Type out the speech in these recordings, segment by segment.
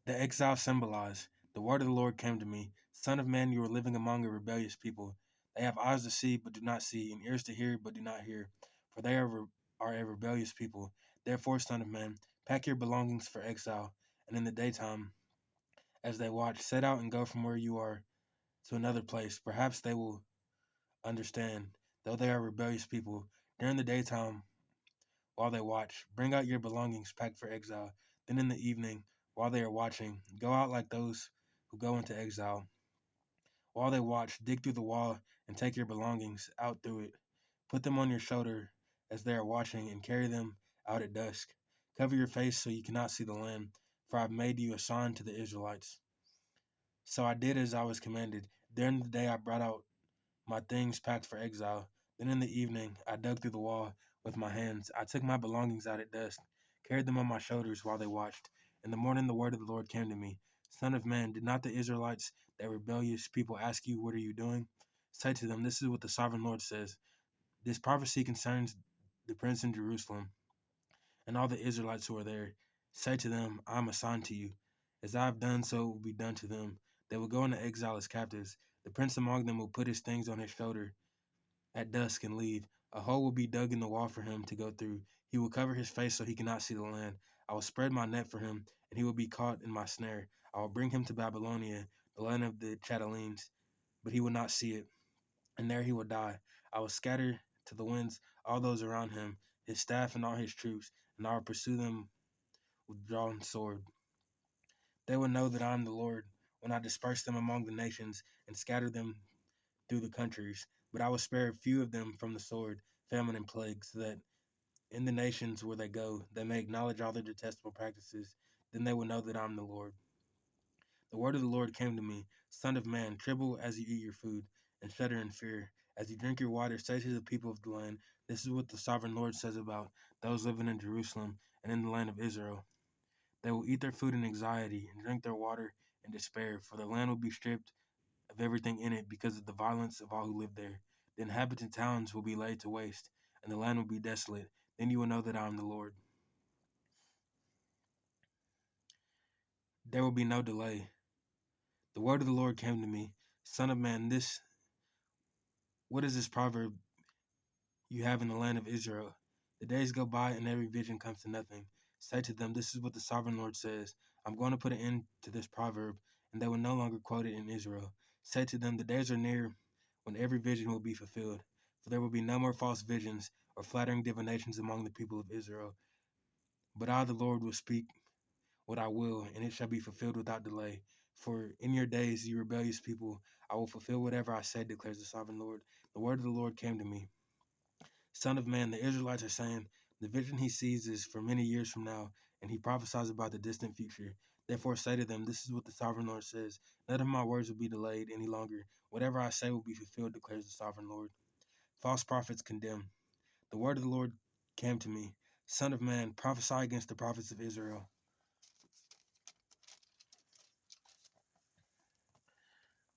The exile symbolized. The word of the Lord came to me. Son of man, you are living among a rebellious people. They have eyes to see, but do not see, and ears to hear, but do not hear. For they are a rebellious people. Therefore, son of man, pack your belongings for exile. And in the daytime, as they watch, set out and go from where you are to another place. Perhaps they will understand, though they are rebellious people. During the daytime, while they watch, bring out your belongings packed for exile. Then in the evening, while they are watching, go out like those who go into exile. While they watch, dig through the wall and take your belongings out through it. Put them on your shoulder as they are watching and carry them out at dusk. Cover your face so you cannot see the land, for I have made you a sign to the Israelites. So I did as I was commanded. During the day I brought out my things packed for exile. Then in the evening I dug through the wall with my hands. I took my belongings out at dusk, carried them on my shoulders while they watched. In the morning the word of the Lord came to me. Son of man, did not the Israelites, that rebellious people, ask you, what are you doing? Say to them, this is what the sovereign Lord says. This prophecy concerns the prince in Jerusalem and all the Israelites who are there. Say to them, I am assigned to you. As I have done, so it will be done to them. They will go into exile as captives. The prince among them will put his things on his shoulder at dusk and leave. A hole will be dug in the wall for him to go through. He will cover his face so he cannot see the land. I will spread my net for him, and he will be caught in my snare. I will bring him to Babylonia, the land of the Chaldeans, but he will not see it, and there he will die. I will scatter to the winds all those around him, his staff and all his troops, and I will pursue them with drawn sword. They will know that I am the Lord when I disperse them among the nations and scatter them through the countries. But I will spare a few of them from the sword, famine, and plague, so that in the nations where they go, they may acknowledge all their detestable practices. Then they will know that I am the Lord. The word of the Lord came to me. Son of man, tremble as you eat your food, and shudder in fear. As you drink your water, say to the people of the land, this is what the sovereign Lord says about those living in Jerusalem and in the land of Israel. They will eat their food in anxiety and drink their water in despair, for the land will be stripped of everything in it because of the violence of all who live there. The inhabited towns will be laid to waste, and the land will be desolate. Then you will know that I am the Lord. There will be no delay. The word of the Lord came to me. Son of man, what is this proverb you have in the land of Israel? The days go by and every vision comes to nothing. Say to them, this is what the sovereign Lord says. I'm going to put an end to this proverb, and they will no longer quote it in Israel. Say to them, the days are near when every vision will be fulfilled. For there will be no more false visions or flattering divinations among the people of Israel. But I, the Lord, will speak what I will, and it shall be fulfilled without delay. For in your days, you rebellious people, I will fulfill whatever I said, declares the sovereign Lord. The word of the Lord came to me. Son of man, the Israelites are saying, the vision he sees is for many years from now, and he prophesies about the distant future. Therefore say to them, this is what the sovereign Lord says. None of my words will be delayed any longer. Whatever I say will be fulfilled, declares the sovereign Lord. False prophets condemned. The word of the Lord came to me. Son of man, prophesy against the prophets of Israel,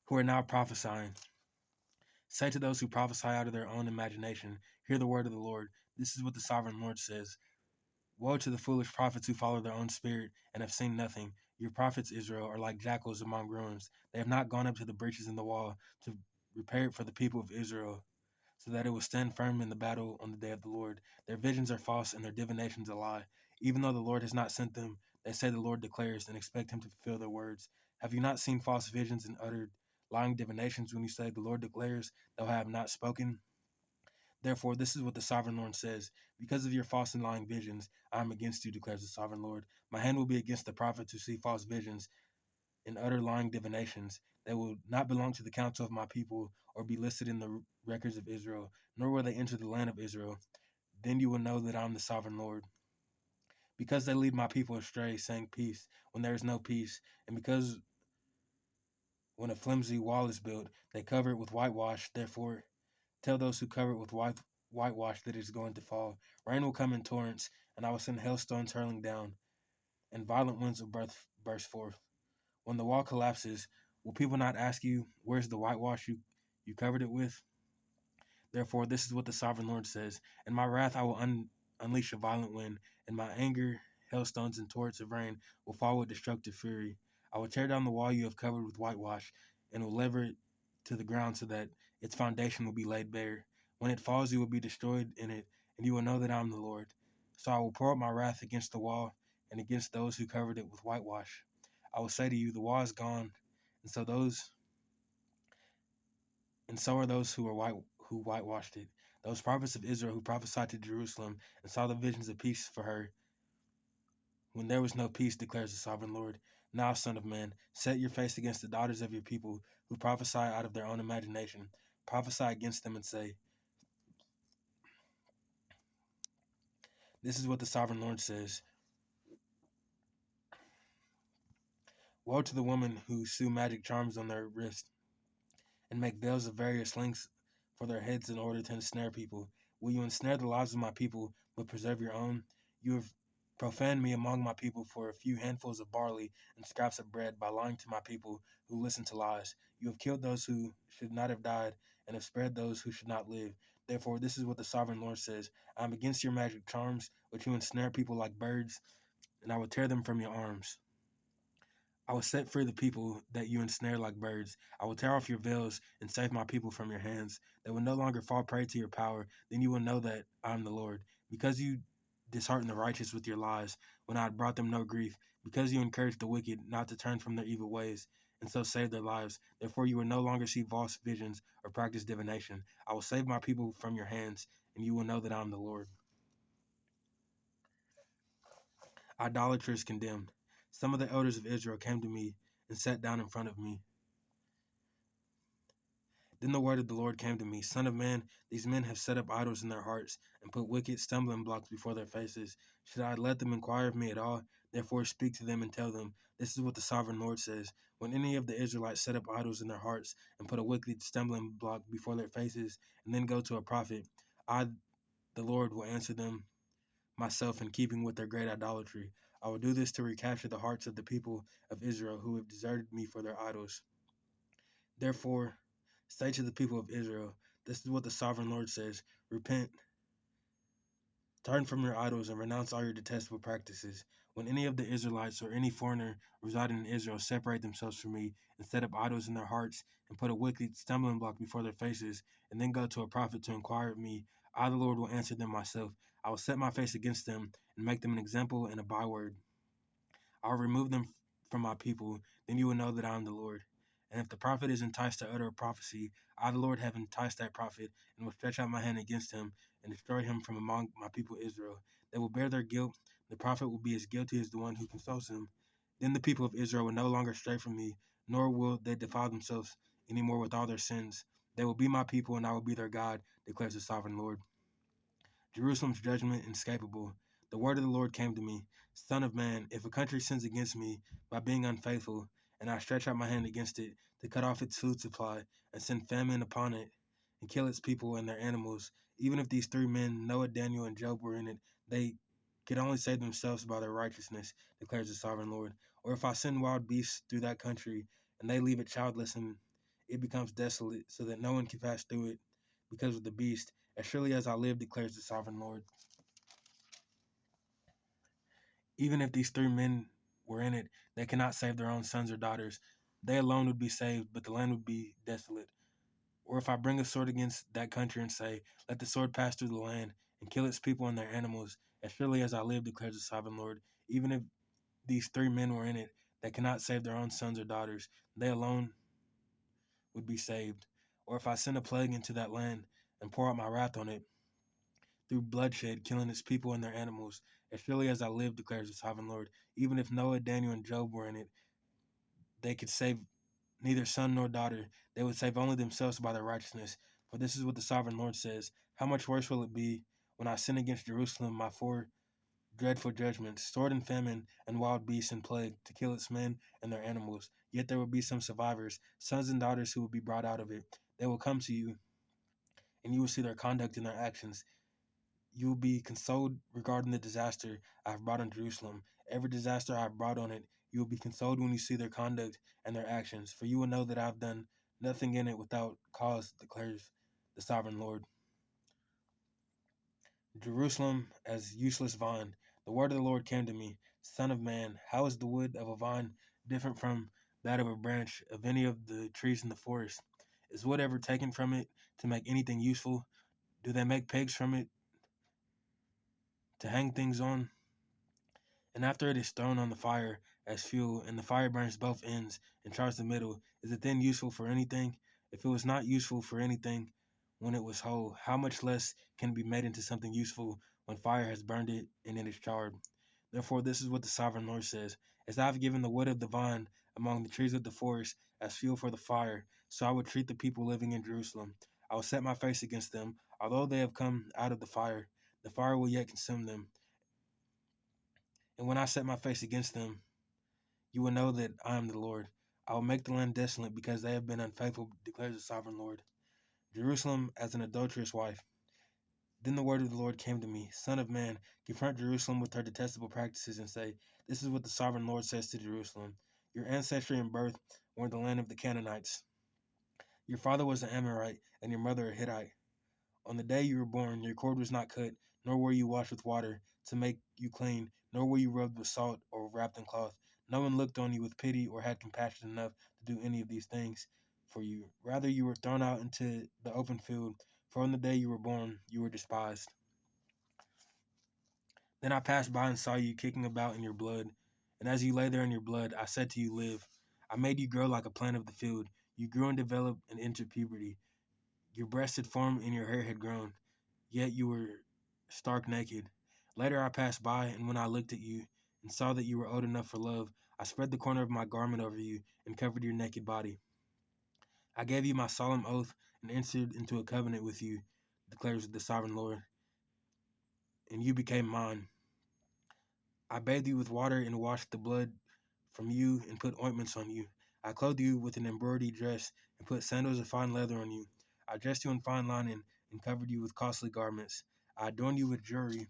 who are now prophesying. Say to those who prophesy out of their own imagination, hear the word of the Lord. This is what the sovereign Lord says. Woe to the foolish prophets who follow their own spirit and have seen nothing. Your prophets, Israel, are like jackals among ruins. They have not gone up to the breaches in the wall to repair it for the people of Israel, so that it will stand firm in the battle on the day of the Lord. Their visions are false and their divinations a lie. Even though the Lord has not sent them, they say the Lord declares and expect him to fulfill their words. Have you not seen false visions and uttered lying divinations when you say the Lord declares, though I have not spoken? Therefore, this is what the sovereign Lord says. Because of your false and lying visions, I am against you, declares the sovereign Lord. My hand will be against the prophets who see false visions and utter lying divinations. They will not belong to the council of my people or be listed in the records of Israel, nor will they enter the land of Israel. Then you will know that I am the sovereign Lord. Because they lead my people astray, saying peace, when there is no peace, and because when a flimsy wall is built, they cover it with whitewash. Therefore, tell those who cover it with whitewash that it is going to fall. Rain will come in torrents, and I will send hailstones hurling down, and violent winds will burst forth. When the wall collapses, will people not ask you, where's the whitewash you covered it with? Therefore, this is what the sovereign Lord says. In my wrath, I will unleash a violent wind. In my anger, hailstones and torrents of rain will fall with destructive fury. I will tear down the wall you have covered with whitewash, and will lever it to the ground so that its foundation will be laid bare. When it falls, you will be destroyed in it, and you will know that I am the Lord. So I will pour out my wrath against the wall and against those who covered it with whitewash. I will say to you, the wall is gone, and so are those who whitewashed it. Those prophets of Israel who prophesied to Jerusalem and saw the visions of peace for her, when there was no peace, declares the sovereign Lord. Now, son of man, set your face against the daughters of your people who prophesy out of their own imagination. Prophesy against them and say, this is what the sovereign Lord says. Woe to the women who sew magic charms on their wrist and make veils of various lengths for their heads in order to ensnare people. Will you ensnare the lives of my people, but preserve your own? You have profaned me among my people for a few handfuls of barley and scraps of bread by lying to my people who listen to lies. You have killed those who should not have died and have spared those who should not live. Therefore, this is what the sovereign Lord says. I am against your magic charms, which you ensnare people like birds, and I will tear them from your arms. I will set free the people that you ensnare like birds. I will tear off your veils and save my people from your hands. They will no longer fall prey to your power. Then you will know that I am the Lord. Because you disheartened the righteous with your lies, when I had brought them no grief, because you encouraged the wicked not to turn from their evil ways, and so save their lives. Therefore you will no longer see false visions or practice divination. I will save my people from your hands, and you will know that I am the Lord. Idolaters condemned. Some of the elders of Israel came to me and sat down in front of me. Then the word of the Lord came to me, Son of man, these men have set up idols in their hearts, and put wicked stumbling blocks before their faces. Should I let them inquire of me at all? Therefore speak to them and tell them, this is what the sovereign Lord says. When any of the Israelites set up idols in their hearts, and put a wicked stumbling block before their faces, and then go to a prophet, I, the Lord, will answer them myself in keeping with their great idolatry. I will do this to recapture the hearts of the people of Israel who have deserted me for their idols. Therefore, say to the people of Israel, this is what the sovereign Lord says. Repent, turn from your idols, and renounce all your detestable practices. When any of the Israelites or any foreigner residing in Israel separate themselves from me and set up idols in their hearts and put a wicked stumbling block before their faces, and then go to a prophet to inquire of me, I, the Lord, will answer them myself. I will set my face against them and make them an example and a byword. I will remove them from my people, then you will know that I am the Lord. And if the prophet is enticed to utter a prophecy, I, the Lord, have enticed that prophet, and will stretch out my hand against him, and destroy him from among my people Israel. They will bear their guilt. The prophet will be as guilty as the one who consults him. Then the people of Israel will no longer stray from me, nor will they defile themselves any more with all their sins. They will be my people, and I will be their God, declares the sovereign Lord. Jerusalem's judgment inescapable. The word of the Lord came to me, Son of man, if a country sins against me by being unfaithful, and I stretch out my hand against it to cut off its food supply, and send famine upon it, and kill its people and their animals, even if these three men, Noah, Daniel, and Job, were in it, they could only save themselves by their righteousness, declares the sovereign Lord. Or if I send wild beasts through that country, and they leave it childless, and it becomes desolate, so that no one can pass through it because of the beast, as surely as I live, declares the sovereign Lord. Even if these three men were in it, they cannot save their own sons or daughters. They alone would be saved, but the land would be desolate. Or if I bring a sword against that country and say, let the sword pass through the land and kill its people and their animals, as surely as I live, declares the sovereign Lord, even if these three men were in it, they cannot save their own sons or daughters. They alone would be saved. Or if I send a plague into that land and pour out my wrath on it, through bloodshed, killing its people and their animals. As surely as I live, declares the sovereign Lord, even if Noah, Daniel, and Job were in it, they could save neither son nor daughter. They would save only themselves by their righteousness. For this is what the sovereign Lord says. How much worse will it be when I send against Jerusalem my four dreadful judgments, sword and famine, and wild beasts and plague, to kill its men and their animals. Yet there will be some survivors, sons and daughters who will be brought out of it. They will come to you, and you will see their conduct and their actions. You will be consoled regarding the disaster I have brought on Jerusalem. Every disaster I have brought on it, you will be consoled when you see their conduct and their actions, for you will know that I have done nothing in it without cause, declares the sovereign Lord. Jerusalem as useless vine. The word of the Lord came to me, Son of man, how is the wood of a vine different from that of a branch of any of the trees in the forest? Is wood ever taken from it to make anything useful? Do they make pegs from it to hang things on? And after it is thrown on the fire as fuel, and the fire burns both ends and tries the middle, is it then useful for anything? If it was not useful for anything when it was whole, how much less can it be made into something useful when fire has burned it and it is charred? Therefore, this is what the sovereign Lord says: As I have given the wood of the vine among the trees of the forest as fuel for the fire, so I will treat the people living in Jerusalem. I will set my face against them. Although they have come out of the fire will yet consume them. And when I set my face against them, you will know that I am the Lord. I will make the land desolate because they have been unfaithful, declares the sovereign Lord. Jerusalem as an adulterous wife. Then the word of the Lord came to me, Son of man, confront Jerusalem with her detestable practices and say, This is what the sovereign Lord says to Jerusalem. Your ancestry and birth were in the land of the Canaanites. Your father was an Amorite, and your mother a Hittite. On the day you were born, your cord was not cut, nor were you washed with water to make you clean, nor were you rubbed with salt or wrapped in cloth. No one looked on you with pity or had compassion enough to do any of these things for you. Rather, you were thrown out into the open field, for on the day you were born, you were despised. Then I passed by and saw you kicking about in your blood, and as you lay there in your blood, I said to you, Live. I made you grow like a plant of the field. You grew and developed and entered puberty. Your breast had formed and your hair had grown, yet you were stark naked. Later I passed by, and when I looked at you and saw that you were old enough for love, I spread the corner of my garment over you and covered your naked body. I gave you my solemn oath and entered into a covenant with you, declares the sovereign Lord, and you became mine. I bathed you with water and washed the blood from you and put ointments on you. I clothed you with an embroidered dress and put sandals of fine leather on you. I dressed you in fine linen and covered you with costly garments. I adorned you with jewelry.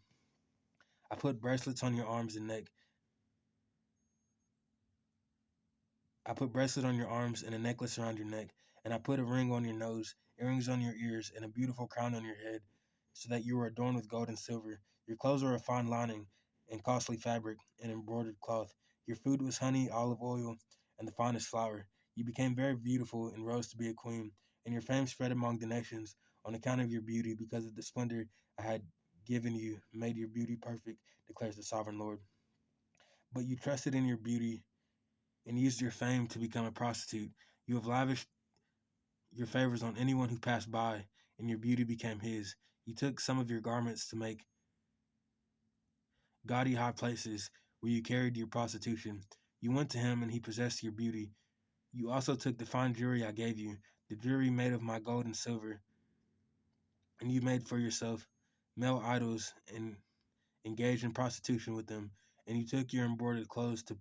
I put bracelets on your arms and neck. I put bracelet on your arms and a necklace around your neck, and I put a ring on your nose, earrings on your ears, and a beautiful crown on your head, so that you were adorned with gold and silver. Your clothes were of fine lining and costly fabric and embroidered cloth. Your food was honey, olive oil, and the finest flour. You became very beautiful and rose to be a queen, and your fame spread among the nations on account of your beauty, because of the splendor I had given you, made your beauty perfect, declares the sovereign Lord. But you trusted in your beauty and used your fame to become a prostitute. You have lavished your favors on anyone who passed by, and your beauty became his. You took some of your garments to make gaudy high places where you carried your prostitution. You went to him, and he possessed your beauty. You also took the fine jewelry I gave you, the jewelry made of my gold and silver, and you made for yourself male idols and engaged in prostitution with them. And you took your embroidered clothes to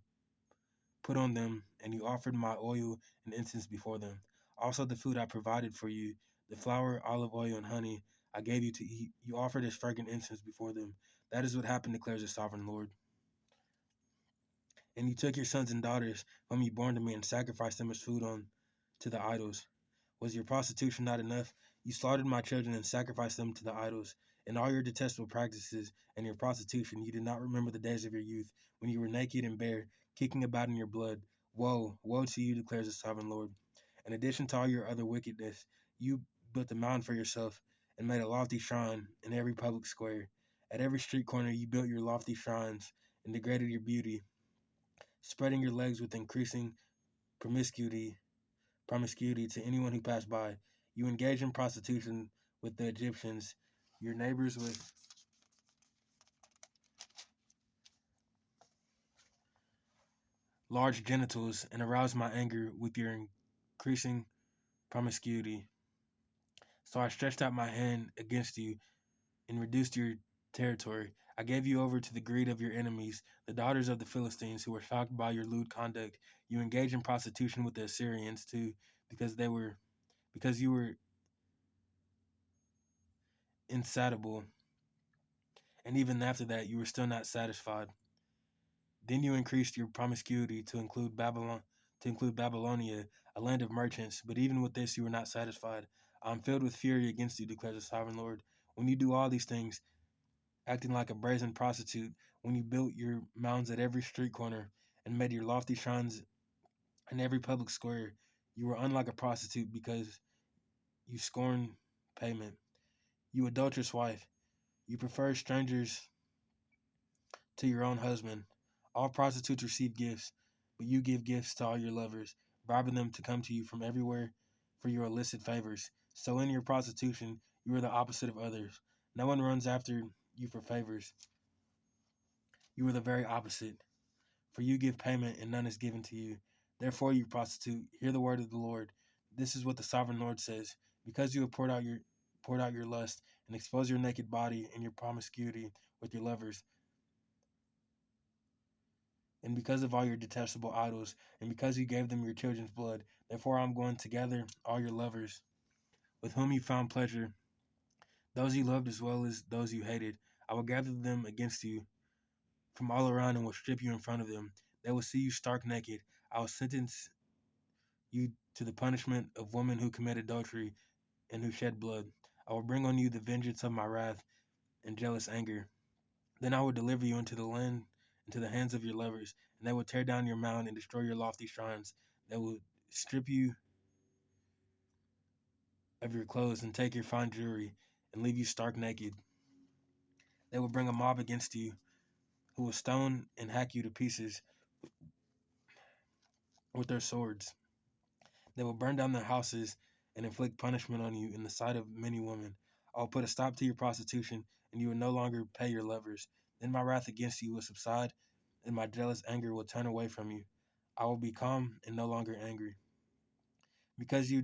put on them, and you offered my oil and incense before them. Also, the food I provided for you, the flour, olive oil, and honey I gave you to eat, you offered as fragrant incense before them. That is what happened, declares the sovereign Lord. And you took your sons and daughters whom you born to me and sacrificed them as food on to the idols. Was your prostitution not enough? You slaughtered my children and sacrificed them to the idols. In all your detestable practices and your prostitution, you did not remember the days of your youth, when you were naked and bare, kicking about in your blood. Woe, woe to you, declares the sovereign Lord. In addition to all your other wickedness, you built a mountain for yourself and made a lofty shrine in every public square. At every street corner, you built your lofty shrines and degraded your beauty, spreading your legs with increasing promiscuity promiscuity to anyone who passed by. You engaged in prostitution with the Egyptians, your neighbors with large genitals, and aroused my anger with your increasing promiscuity. So I stretched out my hand against you and reduced your territory. I gave you over to the greed of your enemies, the daughters of the Philistines, who were shocked by your lewd conduct. You engaged in prostitution with the Assyrians too, because you were insatiable, and even after that you were still not satisfied. Then you increased your promiscuity to include Babylonia, a land of merchants, but even with this you were not satisfied. I am filled with fury against you, declares the sovereign Lord. When you do all these things, acting like a brazen prostitute, when you built your mounds at every street corner and made your lofty shrines in every public square. You were unlike a prostitute because you scorn payment. You adulterous wife, you prefer strangers to your own husband. All prostitutes receive gifts, but you give gifts to all your lovers, bribing them to come to you from everywhere for your illicit favors. So in your prostitution, you are the opposite of others. No one runs after you for favors. You are the very opposite. For you give payment, and none is given to you. Therefore, you prostitute, hear the word of the Lord. This is what the sovereign Lord says: because you have poured out your lust and exposed your naked body and your promiscuity with your lovers, and because of all your detestable idols, and because you gave them your children's blood, therefore I am going to gather all your lovers, with whom you found pleasure, those you loved as well as those you hated. I will gather them against you from all around and will strip you in front of them. They will see you stark naked. I will sentence you to the punishment of women who commit adultery and who shed blood. I will bring on you the vengeance of my wrath and jealous anger. Then I will deliver you into the land, into the hands of your lovers, and they will tear down your mound and destroy your lofty shrines. They will strip you of your clothes and take your fine jewelry and leave you stark naked. They will bring a mob against you who will stone and hack you to pieces with their swords. They will burn down their houses and inflict punishment on you in the sight of many women. I will put a stop to your prostitution, and you will no longer pay your lovers. Then my wrath against you will subside, and my jealous anger will turn away from you. I will be calm and no longer angry. Because you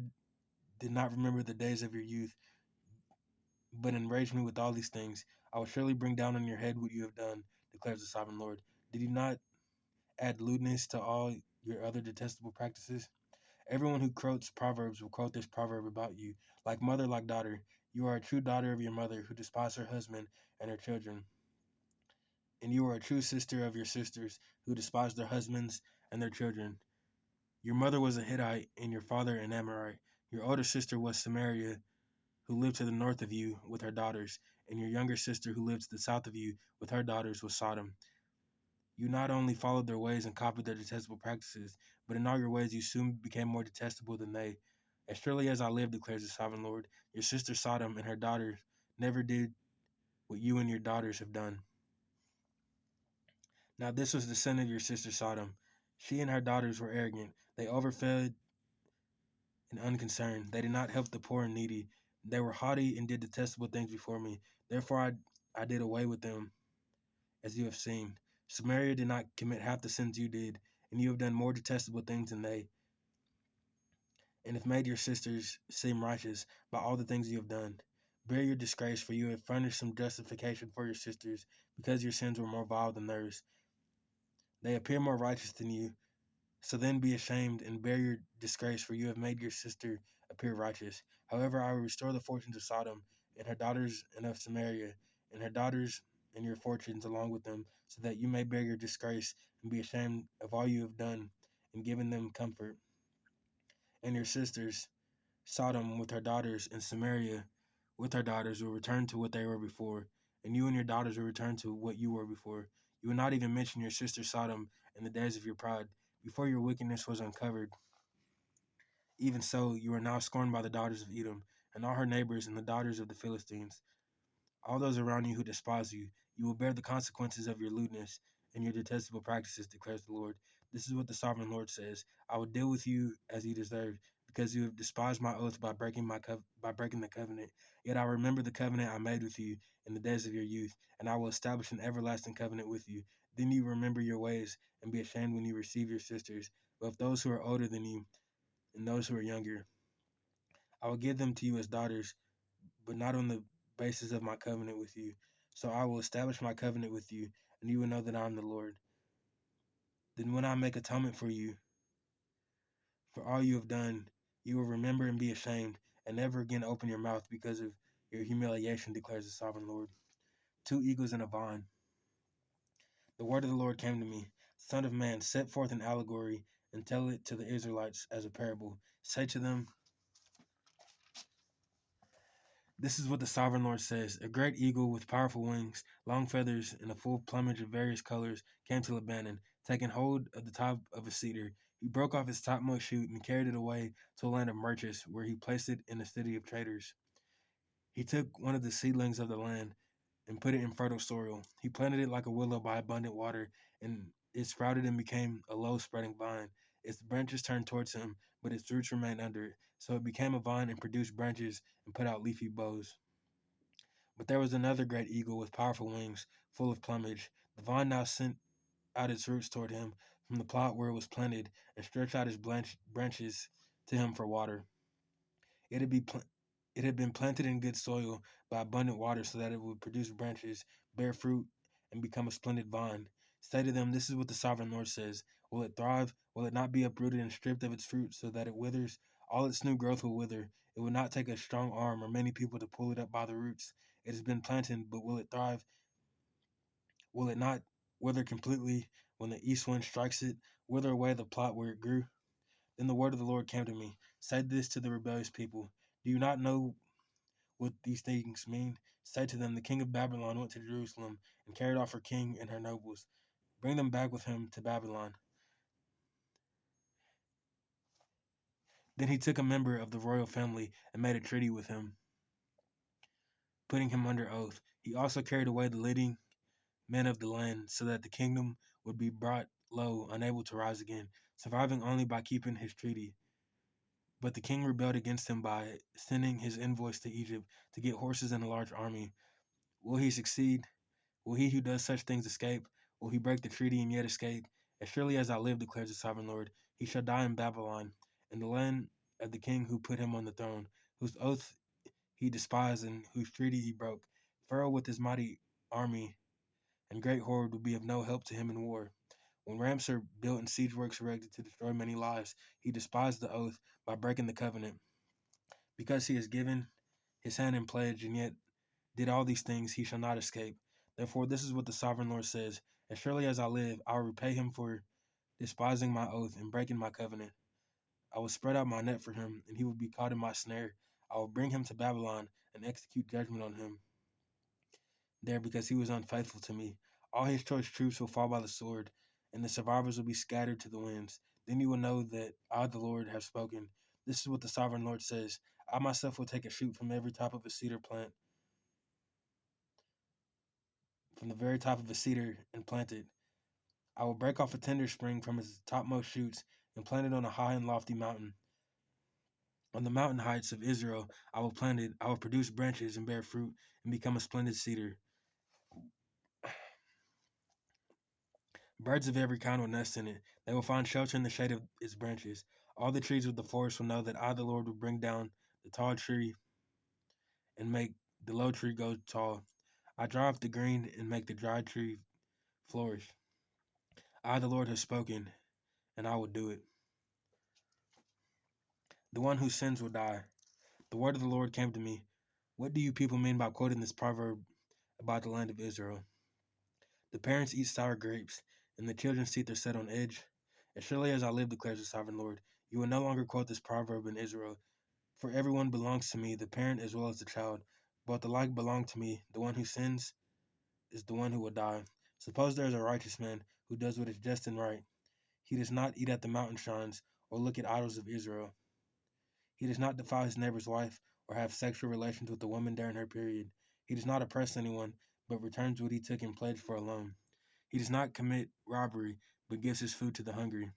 did not remember the days of your youth, but enraged me with all these things, I will surely bring down on your head what you have done, declares the sovereign Lord. Did you not add lewdness to all your other detestable practices? Everyone who quotes proverbs will quote this proverb about you: like mother, like daughter. You are a true daughter of your mother, who despised her husband and her children. And you are a true sister of your sisters, who despised their husbands and their children. Your mother was a Hittite, and your father an Amorite. Your older sister was Samaria, who lived to the north of you with her daughters, and your younger sister, who lived to the south of you with her daughters, was Sodom. You not only followed their ways and copied their detestable practices, but in all your ways you soon became more detestable than they. As surely as I live, declares the sovereign Lord, your sister Sodom and her daughters never did what you and your daughters have done. Now this was the sin of your sister Sodom. She and her daughters were arrogant. They overfed and unconcerned. They did not help the poor and needy. They were haughty and did detestable things before me. Therefore I did away with them, as you have seen. Samaria did not commit half the sins you did, and you have done more detestable things than they, and have made your sisters seem righteous by all the things you have done. Bear your disgrace, for you have furnished some justification for your sisters, because your sins were more vile than theirs. They appear more righteous than you. So then be ashamed and bear your disgrace, for you have made your sister appear righteous. However, I will restore the fortunes of Sodom and her daughters, and of Samaria and her daughters, and your fortunes along with them, so that you may bear your disgrace and be ashamed of all you have done and given them comfort. And your sisters, Sodom with her daughters, and Samaria with her daughters, will return to what they were before, and you and your daughters will return to what you were before. You will not even mention your sister Sodom in the days of your pride, before your wickedness was uncovered. Even so, you are now scorned by the daughters of Edom, and all her neighbors, and the daughters of the Philistines. All those around you who despise you, you will bear the consequences of your lewdness and your detestable practices, declares the Lord. This is what the sovereign Lord says: I will deal with you as you deserve, because you have despised my oath by breaking the covenant. Yet I remember the covenant I made with you in the days of your youth, and I will establish an everlasting covenant with you. Then you remember your ways and be ashamed when you receive your sisters, both those who are older than you and those who are younger. I will give them to you as daughters, but not on the basis of my covenant with you. So I will establish my covenant with you, and you will know that I am the Lord. Then when I make atonement for you, for all you have done, you will remember and be ashamed, and never again open your mouth because of your humiliation, declares the sovereign Lord. Two eagles in a vine. The word of the Lord came to me: Son of man, set forth an allegory and tell it to the Israelites as a parable. Say to them, This is what the sovereign Lord says. A great eagle with powerful wings, long feathers, and a full plumage of various colors came to Lebanon. Taking hold of the top of a cedar, he broke off its topmost shoot and carried it away to a land of merchants, where he placed it in a city of traders. He took one of the seedlings of the land and put it in fertile soil. He planted it like a willow by abundant water, and it sprouted and became a low spreading vine. Its branches turned towards him, but its roots remained under it. So it became a vine and produced branches and put out leafy boughs. But there was another great eagle with powerful wings, full of plumage. The vine now sent out its roots toward him from the plot where it was planted, and stretched out its branches to him for water. It had, be pl- it had been planted in good soil by abundant water so that it would produce branches, bear fruit, and become a splendid vine. Say to them, this is what the sovereign Lord says. Will it thrive? Will it not be uprooted and stripped of its fruit so that it withers? All its new growth will wither. It will not take a strong arm or many people to pull it up by the roots. It has been planted, but will it thrive? Will it not wither completely when the east wind strikes it, wither away the plot where it grew? Then the word of the Lord came to me. Say this to the rebellious people. Do you not know what these things mean? Say to them, the king of Babylon went to Jerusalem and carried off her king and her nobles. Bring them back with him to Babylon. Then he took a member of the royal family and made a treaty with him, putting him under oath. He also carried away the leading men of the land so that the kingdom would be brought low, unable to rise again, surviving only by keeping his treaty. But the king rebelled against him by sending his envoys to Egypt to get horses and a large army. Will he succeed? Will he who does such things escape? Will he break the treaty and yet escape? As surely as I live, declares the sovereign Lord, he shall die in Babylon, in the land of the king who put him on the throne, whose oath he despised and whose treaty he broke. Pharaoh with his mighty army and great horde will be of no help to him in war. When ramps are built and siege works erected to destroy many lives, he despised the oath by breaking the covenant. Because he has given his hand in pledge and yet did all these things, he shall not escape. Therefore, this is what the sovereign Lord says. As surely as I live, I will repay him for despising my oath and breaking my covenant. I will spread out my net for him, and he will be caught in my snare. I will bring him to Babylon and execute judgment on him there because he was unfaithful to me. All his choice troops will fall by the sword, and the survivors will be scattered to the winds. Then you will know that I, the Lord, have spoken. This is what the sovereign Lord says. I myself will take a shoot from every top of a cedar plant, from the very top of a cedar, and plant it. I will break off a tender spring from its topmost shoots and plant it on a high and lofty mountain. On the mountain heights of Israel, I will plant it. I will produce branches and bear fruit and become a splendid cedar. Birds of every kind will nest in it. They will find shelter in the shade of its branches. All the trees of the forest will know that I, the Lord, will bring down the tall tree and make the low tree go tall. I dry up the green and make the dry tree flourish. I, the Lord, have spoken, and I will do it. The one who sins will die. The word of the Lord came to me. What do you people mean by quoting this proverb about the land of Israel? The parents eat sour grapes, and the children's teeth are set on edge. As surely as I live, declares the sovereign Lord, you will no longer quote this proverb in Israel. For everyone belongs to me, the parent as well as the child. Both alike belong to me. The one who sins is the one who will die. Suppose there is a righteous man who does what is just and right. He does not eat at the mountain shrines or look at idols of Israel. He does not defile his neighbor's wife or have sexual relations with a woman during her period. He does not oppress anyone, but returns what he took in pledge for a loan. He does not commit robbery, but gives his food to the hungry,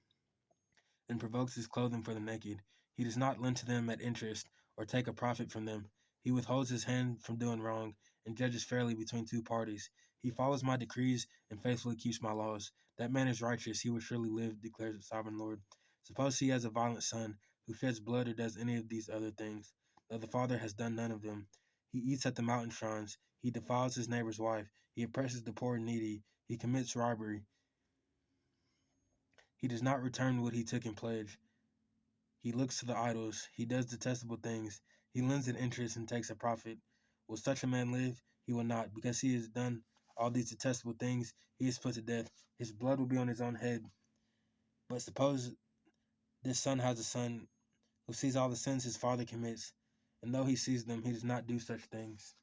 and provokes his clothing for the naked. He does not lend to them at interest, or take a profit from them. He withholds his hand from doing wrong, and judges fairly between two parties. He follows my decrees, and faithfully keeps my laws. That man is righteous, he will surely live, declares the sovereign Lord. Suppose he has a violent son, who sheds blood or does any of these other things, though the father has done none of them. He eats at the mountain shrines, he defiles his neighbor's wife, he oppresses the poor and needy, he commits robbery, he does not return what he took in pledge. He looks to the idols. He does detestable things. He lends at interest and takes a profit. Will such a man live? He will not. Because he has done all these detestable things, he is put to death. His blood will be on his own head. But suppose this son has a son who sees all the sins his father commits and though he sees them, he does not do such things.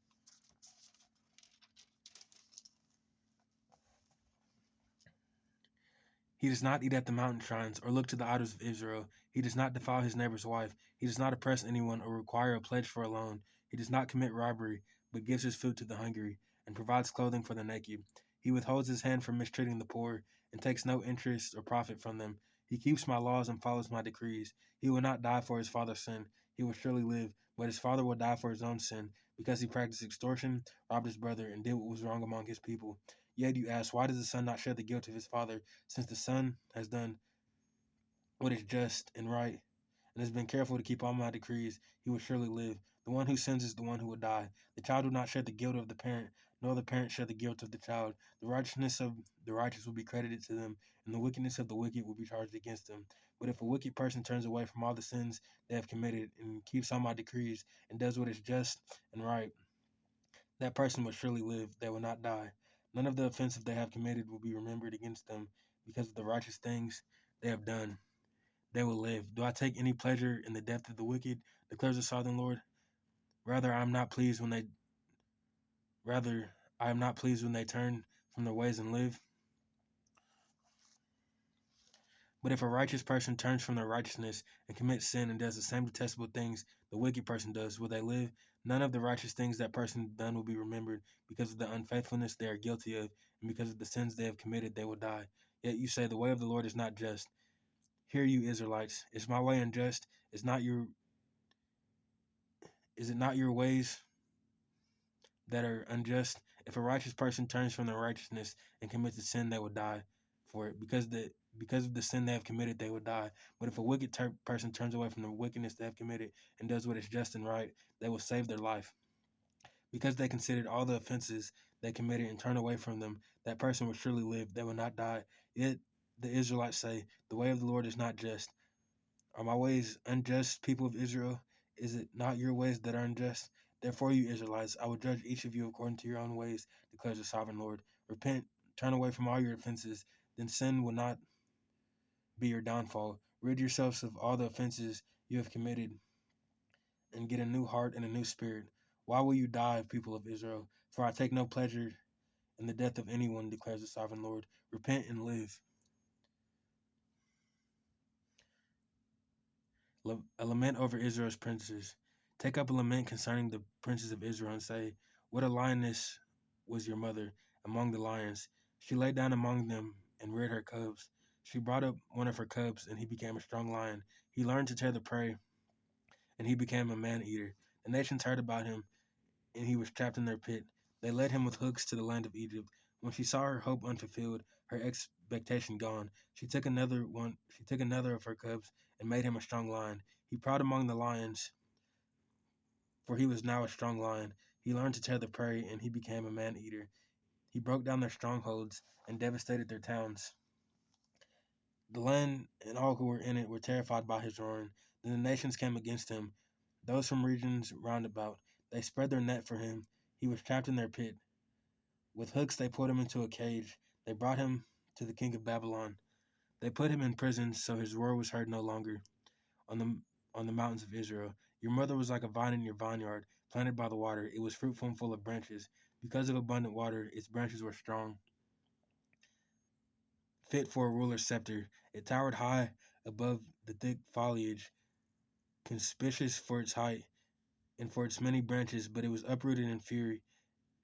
He does not eat at the mountain shrines or look to the idols of Israel. He does not defile his neighbor's wife. He does not oppress anyone or require a pledge for a loan. He does not commit robbery, but gives his food to the hungry and provides clothing for the naked. He withholds his hand from mistreating the poor and takes no interest or profit from them. He keeps my laws and follows my decrees. He will not die for his father's sin. He will surely live, but his father will die for his own sin, because he practiced extortion, robbed his brother, and did what was wrong among his people. Yet you ask, why does the son not share the guilt of his father? Since the son has done what is just and right, and has been careful to keep all my decrees, he will surely live. The one who sins is the one who will die. The child will not share the guilt of the parent, nor the parent share the guilt of the child. The righteousness of the righteous will be credited to them, and the wickedness of the wicked will be charged against them. But if a wicked person turns away from all the sins they have committed, and keeps all my decrees, and does what is just and right, that person will surely live, they will not die. None of the offenses they have committed will be remembered against them, because of the righteous things they have done. They will live. Do I take any pleasure in the death of the wicked? Declares the sovereign Lord. Rather, I am not pleased when they rather I am not pleased when they turn from their ways and live. But if a righteous person turns from their righteousness and commits sin and does the same detestable things the wicked person does, will they live? None of the righteous things that person done will be remembered, because of the unfaithfulness they are guilty of, and because of the sins they have committed, they will die. Yet you say, the way of the Lord is not just. Hear you Israelites, is my way unjust? Is it not your ways that are unjust? If a righteous person turns from their righteousness and commits a sin, they will die for it. Because of the sin they have committed, they will die. But if a wicked person turns away from the wickedness they have committed and does what is just and right, they will save their life. Because they considered all the offenses they committed and turned away from them, that person will surely live. They will not die. Yet the Israelites say, the way of the Lord is not just. Are my ways unjust, people of Israel? Is it not your ways that are unjust? Therefore, you Israelites, I will judge each of you according to your own ways, declares the sovereign Lord. Repent, turn away from all your offenses, then sin will not be your downfall. Rid yourselves of all the offenses you have committed, and get a new heart and a new spirit. Why will you die, people of Israel? For I take no pleasure in the death of anyone, declares the sovereign Lord. Repent and live. A lament over Israel's princes. Take up a lament concerning the princes of Israel and say, what a lioness was your mother among the lions. She lay down among them and reared her cubs. She brought up one of her cubs, and he became a strong lion. He learned to tear the prey, and he became a man-eater. The nations heard about him, and he was trapped in their pit. They led him with hooks to the land of Egypt. When she saw her hope unfulfilled, her expectation gone, she took another one. She took another of her cubs and made him a strong lion. He prowled among the lions, for he was now a strong lion. He learned to tear the prey, and he became a man-eater. He broke down their strongholds and devastated their towns. The land and all who were in it were terrified by his roaring. Then the nations came against him, those from regions round about. They spread their net for him. He was trapped in their pit. With hooks they put him into a cage. They brought him to the king of Babylon. They put him in prison, so his roar was heard no longer on the mountains of Israel. Your mother was like a vine in your vineyard, planted by the water. It was fruitful and full of branches. Because of abundant water, its branches were strong, fit for a ruler's scepter. It towered high above the thick foliage, conspicuous for its height and for its many branches, but it was uprooted in fury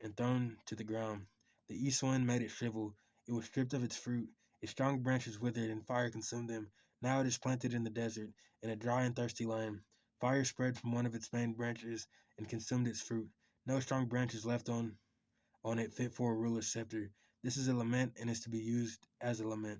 and thrown to the ground. The east wind made it shrivel. It was stripped of its fruit. Its strong branches withered, and fire consumed them. Now it is planted in the desert, in a dry and thirsty land. Fire spread from one of its main branches and consumed its fruit. No strong branches left on it fit for a ruler's scepter. This is a lament and is to be used as a lament.